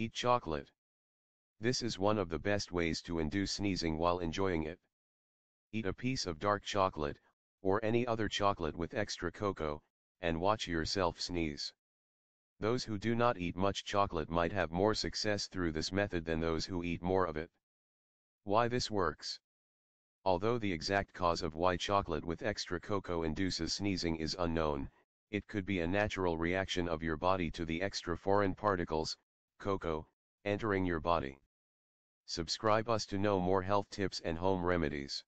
Eat chocolate. This is one of the best ways to induce sneezing while enjoying it. Eat a piece of dark chocolate, or any other chocolate with extra cocoa, and watch yourself sneeze. Those who do not eat much chocolate might have more success through this method than those who eat more of it. Why this works? Although the exact cause of why chocolate with extra cocoa induces sneezing is unknown, it could be a natural reaction of your body to the extra foreign particles, cocoa, entering your body. Subscribe us to know more health tips and home remedies.